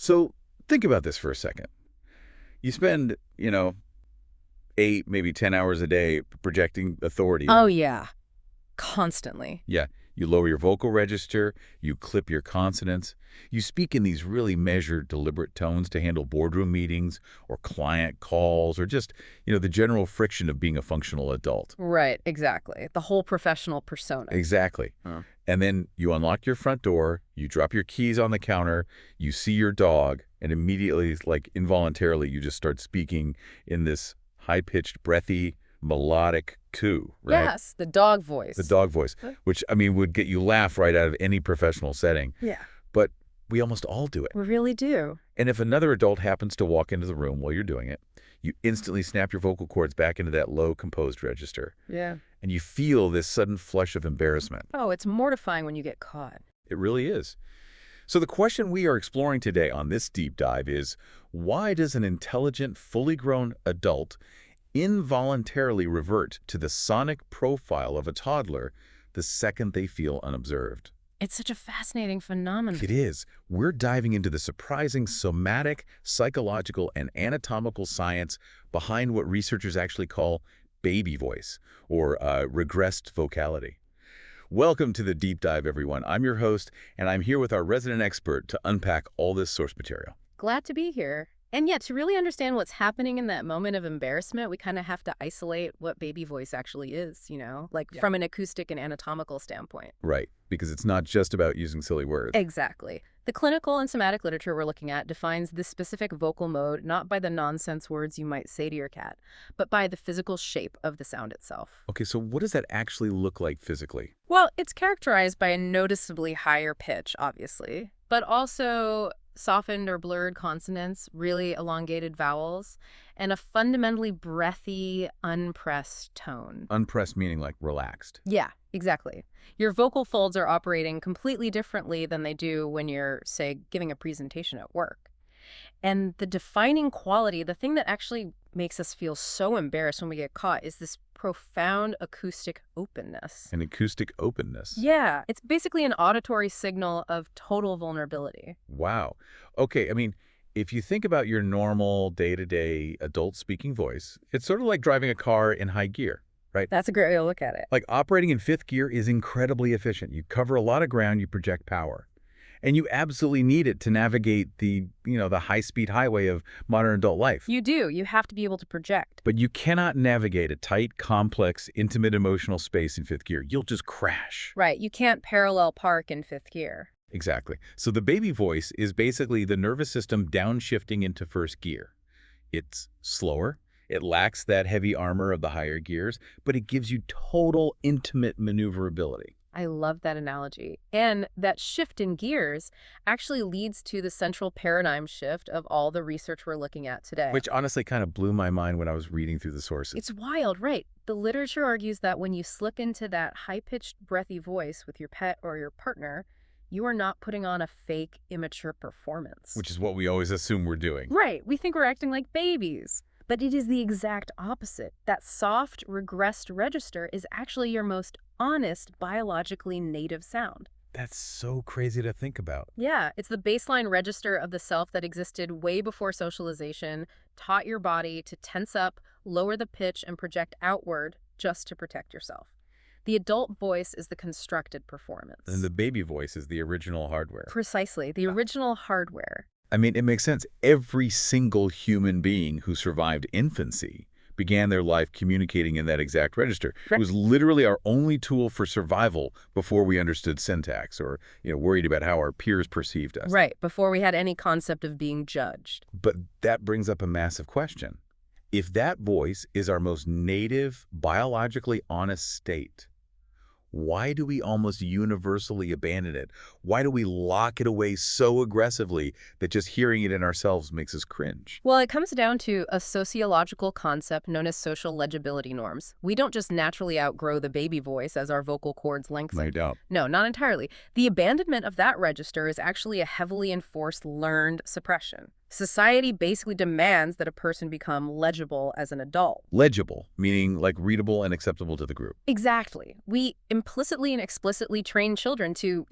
So think about this for a second. You spend, 8, maybe 10 hours a day projecting authority. Oh, yeah. Constantly. Yeah, you lower your vocal register, you clip your consonants, you speak in these really measured, deliberate tones to handle boardroom meetings or client calls or just, the general friction of being a functional adult. Right, exactly. The whole professional persona. Exactly. Huh. And then you unlock your front door, you drop your keys on the counter, you see your dog, and immediately, like involuntarily, you just start speaking in this high-pitched, breathy, melodic coo, right? Yes, the dog voice. The dog voice, which, would get you laugh right out of any professional setting. Yeah. But we almost all do it. We really do. And if another adult happens to walk into the room while you're doing it, you instantly snap your vocal cords back into that low, composed register. Yeah. And you feel this sudden flush of embarrassment. Oh, it's mortifying when you get caught. It really is. So the question we are exploring today on this deep dive is, why does an intelligent, fully grown adult involuntarily revert to the sonic profile of a toddler the second they feel unobserved? It's such a fascinating phenomenon. It is. We're diving into the surprising somatic, psychological, and anatomical science behind what researchers actually call baby voice, or regressed vocality. Welcome to the Deep Dive, everyone. I'm your host, and I'm here with our resident expert to unpack all this source material. Glad to be here. And yet, to really understand what's happening in that moment of embarrassment, we kind of have to isolate what baby voice actually is, from an acoustic and anatomical standpoint. Right, because it's not just about using silly words. Exactly. The clinical and somatic literature we're looking at defines this specific vocal mode not by the nonsense words you might say to your cat, but by the physical shape of the sound itself. Okay, so what does that actually look like physically? Well, it's characterized by a noticeably higher pitch, obviously, but also softened or blurred consonants, really elongated vowels, and a fundamentally breathy, unpressed tone. Unpressed meaning like relaxed. Yeah, exactly. Your vocal folds are operating completely differently than they do when you're, say, giving a presentation at work. And the defining quality, the thing that actually makes us feel so embarrassed when we get caught, is this profound acoustic openness. An acoustic openness. Yeah, it's basically an auditory signal of total vulnerability. Wow. Okay, if you think about your normal day-to-day adult speaking voice, it's sort of like driving a car in high gear, right? That's a great way to look at it. Like operating in fifth gear is incredibly efficient. You cover a lot of ground, you project power. And you absolutely need it to navigate the high-speed highway of modern adult life. You do. You have to be able to project. But you cannot navigate a tight, complex, intimate emotional space in fifth gear. You'll just crash. Right. You can't parallel park in fifth gear. Exactly. So the baby voice is basically the nervous system downshifting into first gear. It's slower. It lacks that heavy armor of the higher gears, but it gives you total intimate maneuverability. I love that analogy. And that shift in gears actually leads to the central paradigm shift of all the research we're looking at today. Which honestly kind of blew my mind when I was reading through the sources. It's wild, right? The literature argues that when you slip into that high-pitched, breathy voice with your pet or your partner, you are not putting on a fake, immature performance. Which is what we always assume we're doing. Right. We think we're acting like babies. But it is the exact opposite. That soft, regressed register is actually your most honest, biologically native sound. That's so crazy to think about. Yeah, it's the baseline register of the self that existed way before socialization, taught your body to tense up, lower the pitch, and project outward just to protect yourself. The adult voice is the constructed performance. And the baby voice is the original hardware. Precisely, the original hardware. It makes sense. Every single human being who survived infancy began their life communicating in that exact register. It was literally our only tool for survival before we understood syntax or, worried about how our peers perceived us. Right, before we had any concept of being judged. But that brings up a massive question. If that voice is our most native, biologically honest state, why do we almost universally abandon it? Why do we lock it away so aggressively that just hearing it in ourselves makes us cringe? Well, it comes down to a sociological concept known as social legibility norms. We don't just naturally outgrow the baby voice as our vocal cords lengthen. No doubt. No, not entirely. The abandonment of that register is actually a heavily enforced learned suppression. Society basically demands that a person become legible as an adult. Legible, meaning like readable and acceptable to the group. Exactly. We implicitly and explicitly train children to,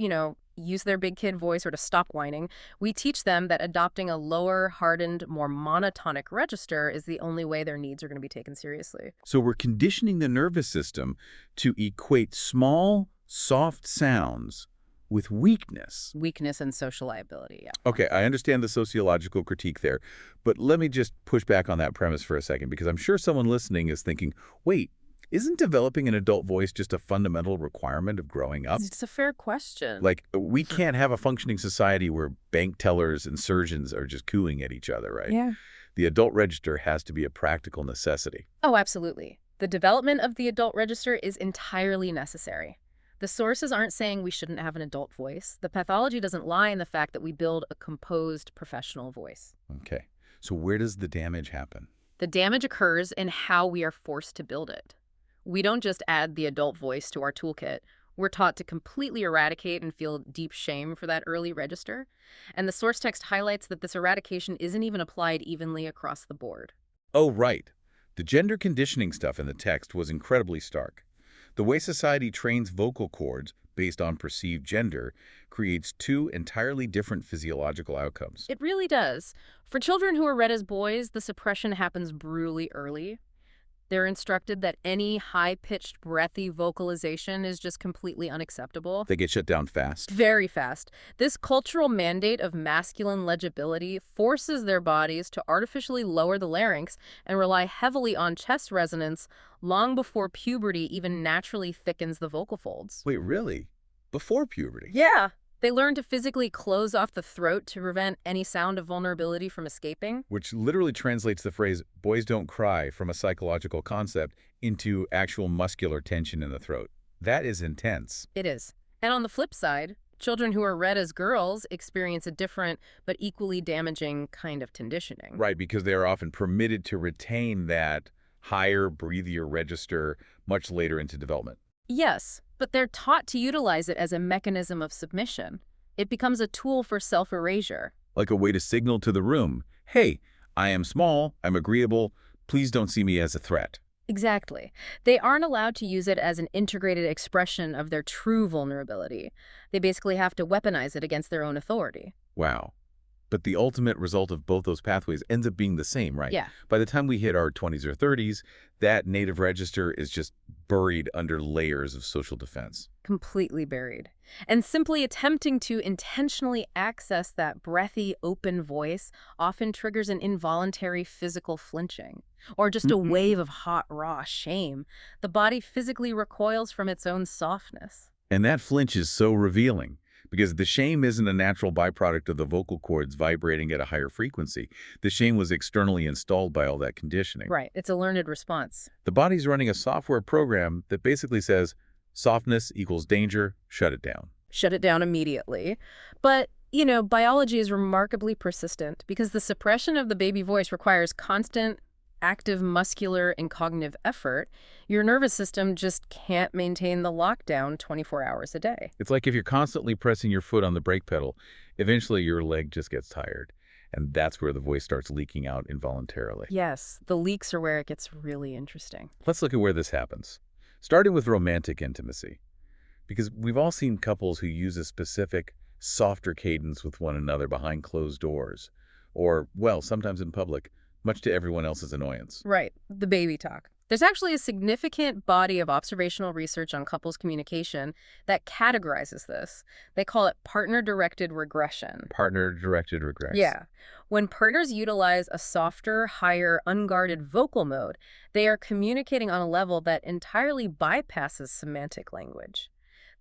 use their big kid voice or to stop whining, we teach them that adopting a lower, hardened, more monotonic register is the only way their needs are going to be taken seriously. So we're conditioning the nervous system to equate small, soft sounds with weakness. Weakness and social liability, yeah. Okay, I understand the sociological critique there, but let me just push back on that premise for a second, because I'm sure someone listening is thinking, wait, isn't developing an adult voice just a fundamental requirement of growing up? It's a fair question. Like, we can't have a functioning society where bank tellers and surgeons are just cooing at each other, right? Yeah. The adult register has to be a practical necessity. Oh, absolutely. The development of the adult register is entirely necessary. The sources aren't saying we shouldn't have an adult voice. The pathology doesn't lie in the fact that we build a composed professional voice. Okay, so where does the damage happen? The damage occurs in how we are forced to build it. We don't just add the adult voice to our toolkit. We're taught to completely eradicate and feel deep shame for that early register. And the source text highlights that this eradication isn't even applied evenly across the board. Oh, right. The gender conditioning stuff in the text was incredibly stark. The way society trains vocal cords based on perceived gender creates two entirely different physiological outcomes. It really does. For children who are read as boys, the suppression happens brutally early. They're instructed that any high-pitched, breathy vocalization is just completely unacceptable. They get shut down fast. Very fast. This cultural mandate of masculine legibility forces their bodies to artificially lower the larynx and rely heavily on chest resonance long before puberty even naturally thickens the vocal folds. Wait, really? Before puberty? Yeah. They learn to physically close off the throat to prevent any sound of vulnerability from escaping. Which literally translates the phrase, boys don't cry, from a psychological concept into actual muscular tension in the throat. That is intense. It is. And on the flip side, children who are read as girls experience a different but equally damaging kind of conditioning. Right, because they are often permitted to retain that higher, breathier register much later into development. Yes, but they're taught to utilize it as a mechanism of submission. It becomes a tool for self-erasure. Like a way to signal to the room, hey, I am small, I'm agreeable, please don't see me as a threat. Exactly. They aren't allowed to use it as an integrated expression of their true vulnerability. They basically have to weaponize it against their own authority. Wow. But the ultimate result of both those pathways ends up being the same, right? Yeah. By the time we hit our 20s or 30s, that native register is just buried under layers of social defense. Completely buried. And simply attempting to intentionally access that breathy, open voice often triggers an involuntary physical flinching, or just a wave of hot, raw shame. The body physically recoils from its own softness. And that flinch is so revealing, because the shame isn't a natural byproduct of the vocal cords vibrating at a higher frequency. The shame was externally installed by all that conditioning. Right. It's a learned response. The body's running a software program that basically says, softness equals danger, shut it down. Shut it down immediately. But, biology is remarkably persistent because the suppression of the baby voice requires constant, active muscular and cognitive effort. Your nervous system just can't maintain the lockdown 24 hours a day. It's like if you're constantly pressing your foot on the brake pedal, eventually your leg just gets tired. And that's where the voice starts leaking out involuntarily. Yes, the leaks are where it gets really interesting. Let's look at where this happens. Starting with romantic intimacy. Because we've all seen couples who use a specific, softer cadence with one another behind closed doors. Or, well, sometimes in public, much to everyone else's annoyance. Right, the baby talk. There's actually a significant body of observational research on couples communication that categorizes this. They call it partner-directed regression. Partner-directed regression. Yeah. When partners utilize a softer, higher, unguarded vocal mode, they are communicating on a level that entirely bypasses semantic language.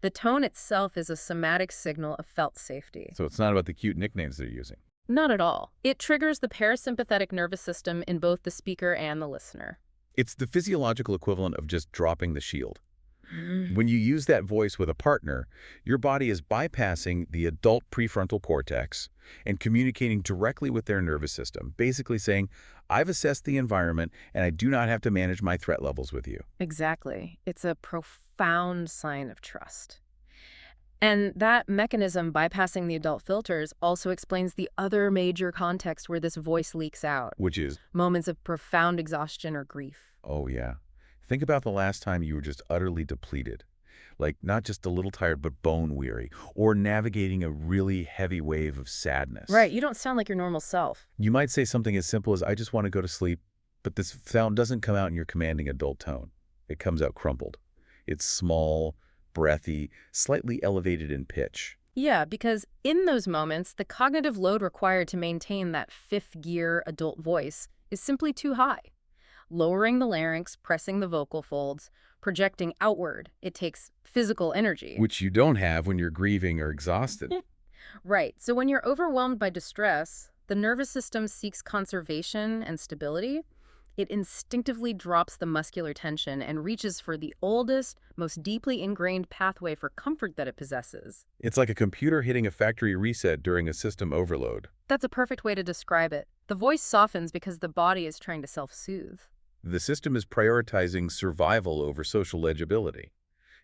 The tone itself is a somatic signal of felt safety. So it's not about the cute nicknames they're using. Not at all. It triggers the parasympathetic nervous system in both the speaker and the listener. It's the physiological equivalent of just dropping the shield. When you use that voice with a partner, your body is bypassing the adult prefrontal cortex and communicating directly with their nervous system, basically saying, I've assessed the environment and I do not have to manage my threat levels with you. Exactly. It's a profound sign of trust. And that mechanism bypassing the adult filters also explains the other major context where this voice leaks out. Which is? Moments of profound exhaustion or grief. Oh, yeah. Think about the last time you were just utterly depleted. like not just a little tired, but bone weary, or navigating a really heavy wave of sadness. Right, you don't sound like your normal self. You might say something as simple as, I just want to go to sleep, but this sound doesn't come out in your commanding adult tone. It comes out crumpled. It's small, breathy, slightly elevated in pitch. Yeah, because in those moments, the cognitive load required to maintain that fifth gear adult voice is simply too high. Lowering the larynx, pressing the vocal folds, projecting outward, it takes physical energy. Which you don't have when you're grieving or exhausted. Right, so when you're overwhelmed by distress, the nervous system seeks conservation and stability. It instinctively drops the muscular tension and reaches for the oldest, most deeply ingrained pathway for comfort that it possesses. It's like a computer hitting a factory reset during a system overload. That's a perfect way to describe it. The voice softens because the body is trying to self-soothe. The system is prioritizing survival over social legibility.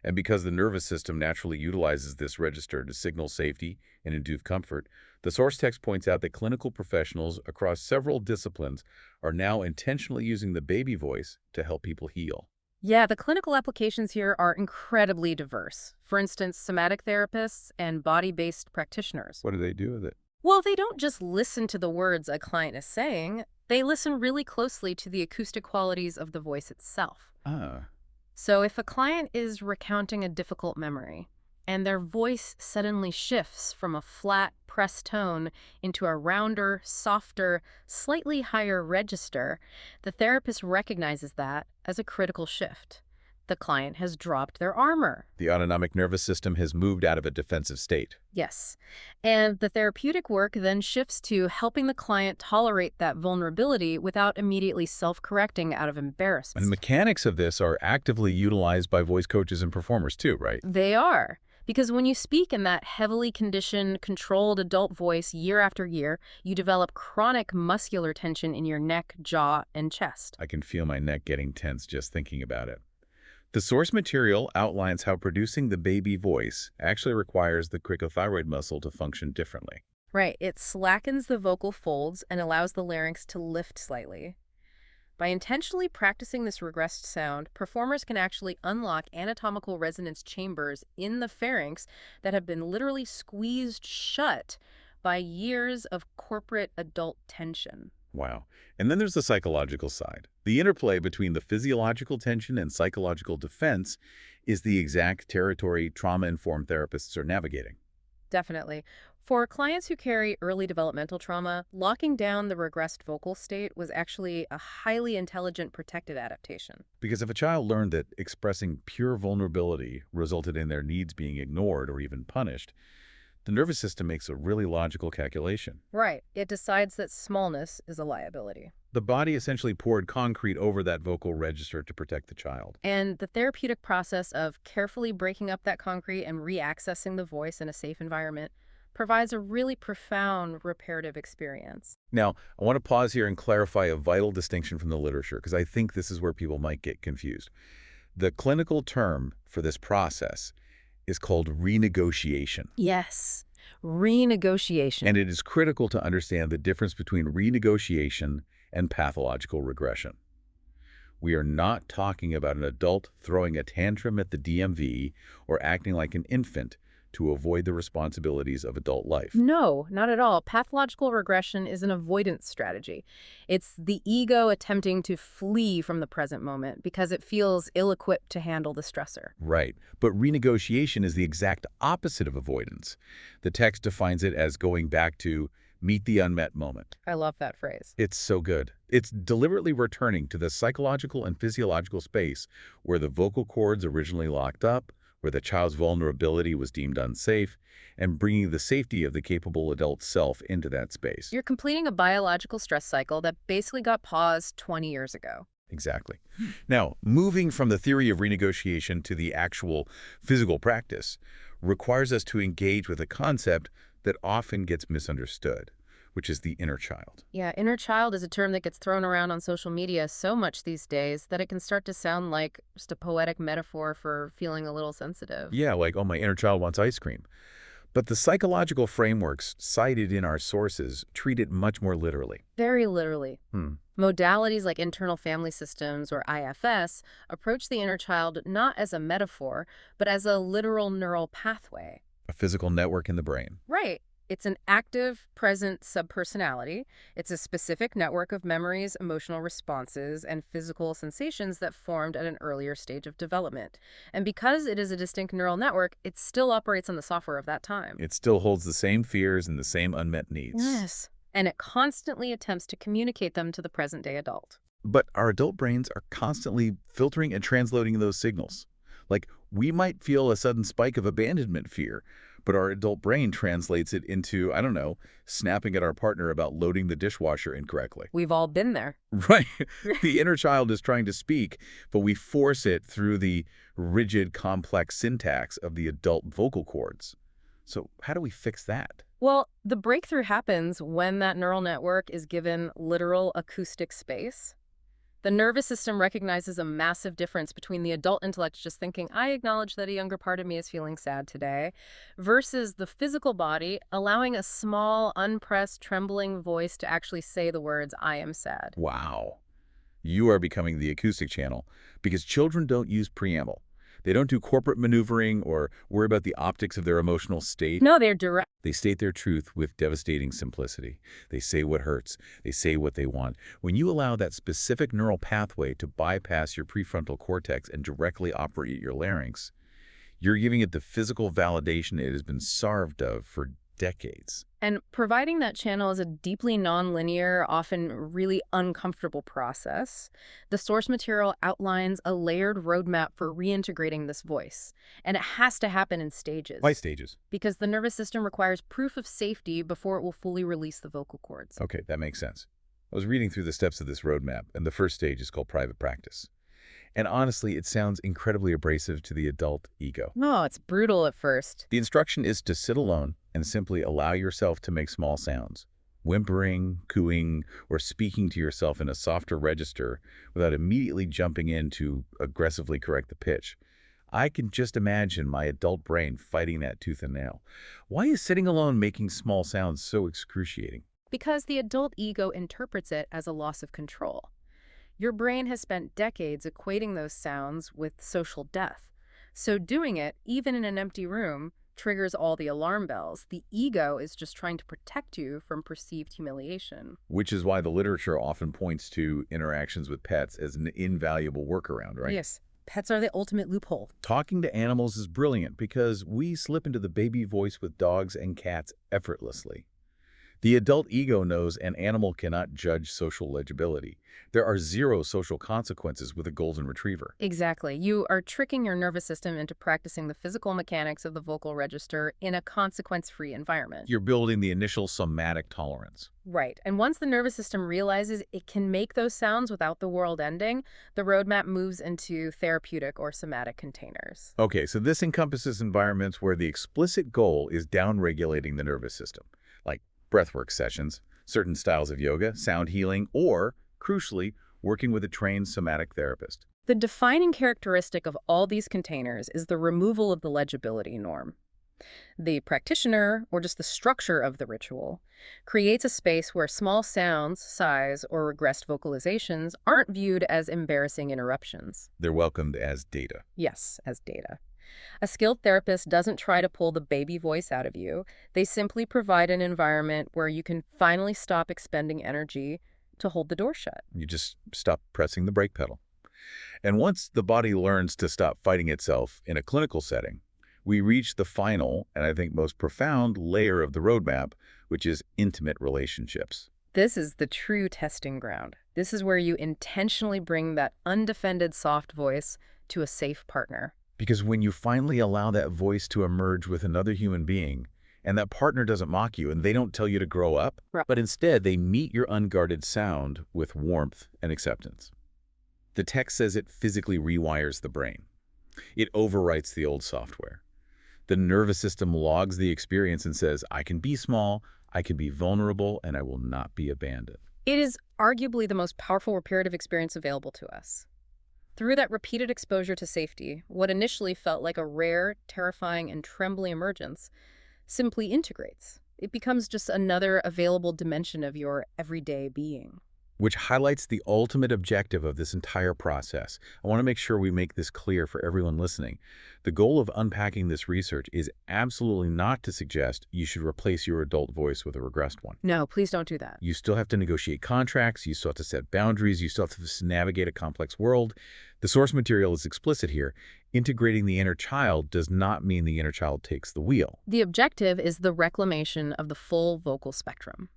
And because the nervous system naturally utilizes this register to signal safety and induce comfort, the source text points out that clinical professionals across several disciplines are now intentionally using the baby voice to help people heal. Yeah, the clinical applications here are incredibly diverse. For instance, somatic therapists and body-based practitioners. What do they do with it? Well, they don't just listen to the words a client is saying, they listen really closely to the acoustic qualities of the voice itself. Ah, So if a client is recounting a difficult memory, and their voice suddenly shifts from a flat, pressed tone into a rounder, softer, slightly higher register, the therapist recognizes that as a critical shift. The client has dropped their armor. the autonomic nervous system has moved out of a defensive state. Yes. And the therapeutic work then shifts to helping the client tolerate that vulnerability without immediately self-correcting out of And the embarrassment. mechanics of this are actively utilized by voice coaches and performers too, right? They are. Because when you speak in that heavily conditioned, controlled adult voice year after year, you develop chronic muscular tension in your neck, jaw, and chest. I can feel my neck getting tense just thinking about it. The source material outlines how producing the baby voice actually requires the cricothyroid muscle to function differently. Right, it slackens the vocal folds and allows the larynx to lift slightly. By intentionally practicing this regressed sound, performers can actually unlock anatomical resonance chambers in the pharynx that have been literally squeezed shut by years of corporate adult tension. Wow. And then there's the psychological side. The interplay between the physiological tension and psychological defense is the exact territory trauma-informed therapists are navigating. Definitely. For clients who carry early developmental trauma, locking down the regressed vocal state was actually a highly intelligent protective adaptation. Because if a child learned that expressing pure vulnerability resulted in their needs being ignored or even punished, the nervous system makes a really logical calculation. Right. It decides that smallness is a liability. The body essentially poured concrete over that vocal register to protect the child. And the therapeutic process of carefully breaking up that concrete and reaccessing the voice in a safe environment provides a really profound reparative experience. Now, I want to pause here and clarify a vital distinction from the literature, because I think this is where people might get confused. The clinical term for this process is called renegotiation. Yes, renegotiation. And it is critical to understand the difference between renegotiation and pathological regression. We are not talking about an adult throwing a tantrum at the DMV or acting like an infant to avoid the responsibilities of adult life. No, not at all. Pathological regression is an avoidance strategy. It's the ego attempting to flee from the present moment because it feels ill-equipped to handle the stressor. Right. But renegotiation is the exact opposite of avoidance. The text defines it as going back to meet the unmet moment. I love that phrase. It's so good. It's deliberately returning to the psychological and physiological space where the vocal cords originally locked up, where the child's vulnerability was deemed unsafe, and bringing the safety of the capable adult self into that space. You're completing a biological stress cycle that basically got paused 20 years ago. Exactly. Now, moving from the theory of renegotiation to the actual physical practice requires us to engage with a concept that often gets misunderstood, which is the inner child. Yeah, inner child is a term that gets thrown around on social media so much these days that it can start to sound like just a poetic metaphor for feeling a little sensitive. Yeah, like, oh, my inner child wants ice cream. But the psychological frameworks cited in our sources treat it much more literally. Very literally. Hmm. Modalities like internal family systems or IFS approach the inner child not as a metaphor, but as a literal neural pathway. A physical network in the brain. Right. It's an active, present subpersonality. It's a specific network of memories, emotional responses, and physical sensations that formed at an earlier stage of development. And because it is a distinct neural network, it still operates on the software of that time. It still holds the same fears and the same unmet needs. Yes. And it constantly attempts to communicate them to the present-day adult. But our adult brains are constantly filtering and translating those signals. Like, we might feel a sudden spike of abandonment fear, but our adult brain translates it into, I don't know, snapping at our partner about loading the dishwasher incorrectly. We've all been there. Right. The inner child is trying to speak, but we force it through the rigid, complex syntax of the adult vocal cords. So how do we fix that? Well, the breakthrough happens when that neural network is given literal acoustic space. The nervous system recognizes a massive difference between the adult intellect just thinking, I acknowledge that a younger part of me is feeling sad today, versus the physical body allowing a small, unpressed, trembling voice to actually say the words, I am sad. Wow. You are becoming the acoustic channel because children don't use preamble. They don't do corporate maneuvering or worry about the optics of their emotional state. No, they're direct. They state their truth with devastating simplicity. They say what hurts. They say what they want. When you allow that specific neural pathway to bypass your prefrontal cortex and directly operate your larynx, you're giving it the physical validation it has been starved of for decades. And providing that channel is a deeply nonlinear, often really uncomfortable process. The source material outlines a layered roadmap for reintegrating this voice. And it has to happen in stages. Why stages? Because the nervous system requires proof of safety before it will fully release the vocal cords. Okay, that makes sense. I was reading through the steps of this roadmap, and the first stage is called private practice. And honestly, it sounds incredibly abrasive to the adult ego. No, it's brutal at first. The instruction is to sit alone and simply allow yourself to make small sounds, whimpering, cooing, or speaking to yourself in a softer register without immediately jumping in to aggressively correct the pitch. I can just imagine my adult brain fighting that tooth and nail. Why is sitting alone making small sounds so excruciating? Because the adult ego interprets it as a loss of control. Your brain has spent decades equating those sounds with social death. So doing it, even in an empty room, triggers all the alarm bells. The ego is just trying to protect you from perceived humiliation. Which is why the literature often points to interactions with pets as an invaluable workaround, right? Yes, pets are the ultimate loophole. Talking to animals is brilliant because we slip into the baby voice with dogs and cats effortlessly. The adult ego knows an animal cannot judge social legibility. There are zero social consequences with a golden retriever. Exactly. You are tricking your nervous system into practicing the physical mechanics of the vocal register in a consequence-free environment. You're building the initial somatic tolerance. Right. And once the nervous system realizes it can make those sounds without the world ending, the roadmap moves into therapeutic or somatic containers. Okay, so this encompasses environments where the explicit goal is downregulating the nervous system, like breathwork sessions, certain styles of yoga, sound healing, or, crucially, working with a trained somatic therapist. The defining characteristic of all these containers is the removal of the legibility norm. The practitioner, or just the structure of the ritual, creates a space where small sounds, sighs, or regressed vocalizations aren't viewed as embarrassing interruptions. They're welcomed as data. Yes, as data. A skilled therapist doesn't try to pull the baby voice out of you. They simply provide an environment where you can finally stop expending energy to hold the door shut. You just stop pressing the brake pedal. And once the body learns to stop fighting itself in a clinical setting, we reach the final, and I think most profound, layer of the roadmap, which is intimate relationships. This is the true testing ground. This is where you intentionally bring that undefended soft voice to a safe partner. Because when you finally allow that voice to emerge with another human being, and that partner doesn't mock you and they don't tell you to grow up, Right. but instead they meet your unguarded sound with warmth and acceptance. The text says it physically rewires the brain. It overwrites the old software. The nervous system logs the experience and says, I can be small, I can be vulnerable, and I will not be abandoned. It is arguably the most powerful reparative experience available to us. Through that repeated exposure to safety, what initially felt like a rare, terrifying, and trembling emergence simply integrates. It becomes just another available dimension of your everyday being. Which highlights the ultimate objective of this entire process. I want to make sure we make this clear for everyone listening. The goal of unpacking this research is absolutely not to suggest you should replace your adult voice with a regressed one. No, please don't do that. You still have to negotiate contracts, you still have to set boundaries, you still have to navigate a complex world. The source material is explicit here. Integrating the inner child does not mean the inner child takes the wheel. The objective is the reclamation of the full vocal spectrum.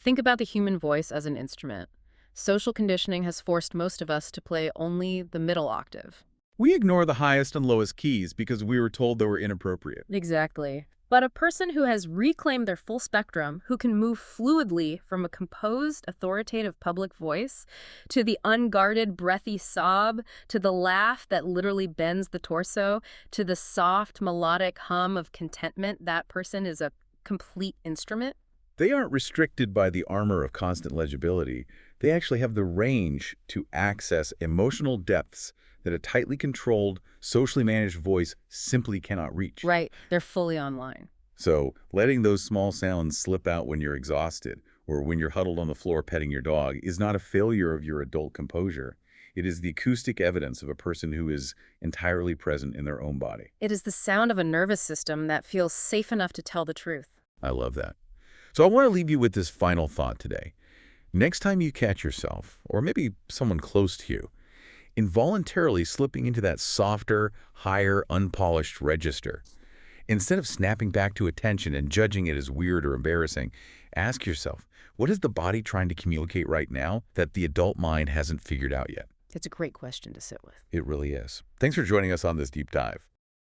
Think about the human voice as an instrument. Social conditioning has forced most of us to play only the middle octave. We ignore the highest and lowest keys because we were told they were inappropriate. Exactly. But a person who has reclaimed their full spectrum, who can move fluidly from a composed, authoritative public voice to the unguarded, breathy sob, to the laugh that literally bends the torso, to the soft, melodic hum of contentment, that person is a complete instrument. They aren't restricted by the armor of constant legibility. They actually have the range to access emotional depths that a tightly controlled, socially managed voice simply cannot reach. Right. They're fully online. So letting those small sounds slip out when you're exhausted or when you're huddled on the floor petting your dog is not a failure of your adult composure. It is the acoustic evidence of a person who is entirely present in their own body. It is the sound of a nervous system that feels safe enough to tell the truth. I love that. So I want to leave you with this final thought today. Next time you catch yourself, or maybe someone close to you, involuntarily slipping into that softer, higher, unpolished register, instead of snapping back to attention and judging it as weird or embarrassing, ask yourself, what is the body trying to communicate right now that the adult mind hasn't figured out yet? It's a great question to sit with. It really is. Thanks for joining us on this deep dive.